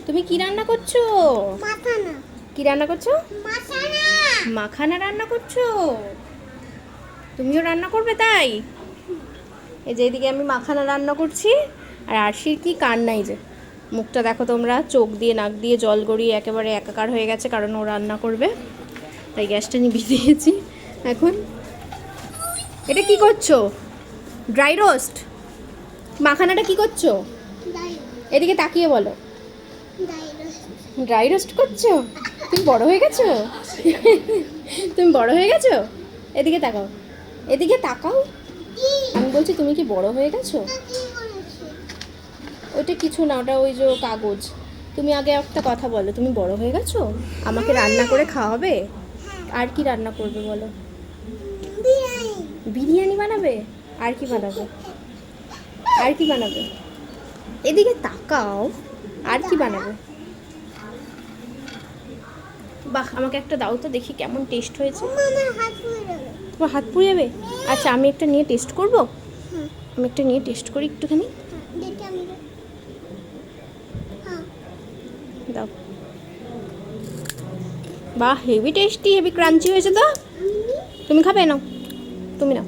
তুমি কি রান্না করছো? মাখানা। কি রান্না করছো? মাখানা। মাখানা রান্না করছো? তুমিও রান্না করবে তাই? এই যে এদিকে আমি মাখানা রান্না করছি, আর আরশির কি কান্নাই যে, মুখটা দেখো তোমরা, চোখ দিয়ে নাক দিয়ে জল গড়িয়ে একেবারে একাকার হয়ে গেছে, কারণ ও রান্না করবে তাই গ্যাসটা নিভিয়ে দিয়েছি। এখন এটা কি করছো? Dry roast? মাখানাটা কি করছো? এদিকে তাকিয়ে বলো। ড্রাই রোস্ট করছো? তুমি বড় হয়ে গেছো? তুমি বড় হয়ে গেছো? এদিকে তাকাও, এদিকে তাকাও। আমি বলছি তুমি কি বড় হয়ে গেছো? ওইটা কিছু না, ওটা ওই যে কাগজ। তুমি আগে একটা কথা বলো, তুমি বড় হয়ে গেছো? আমাকে রান্না করে খাওয়াবে? আর কি রান্না করবে বলো? বিরিয়ানি বানাবে? আর কি বানাবে? আর কি বানাবে? এদিকে তাকাও, আর কি বানাবে? বাহ, আমাকে একটা দাও তো দেখি কেমন টেস্ট হয়েছে। তোমার হাত পুড়ে যাবে? আচ্ছা, আমি একটা নিয়ে টেস্ট করব। আমি একটা নিয়ে টেস্ট করি একটুখানি। দাও। বাহ, হেভি টেস্টি, হেভি ক্রাঞ্চি হয়েছে তো। তুমি খাবে? নাও, তুমি নাও।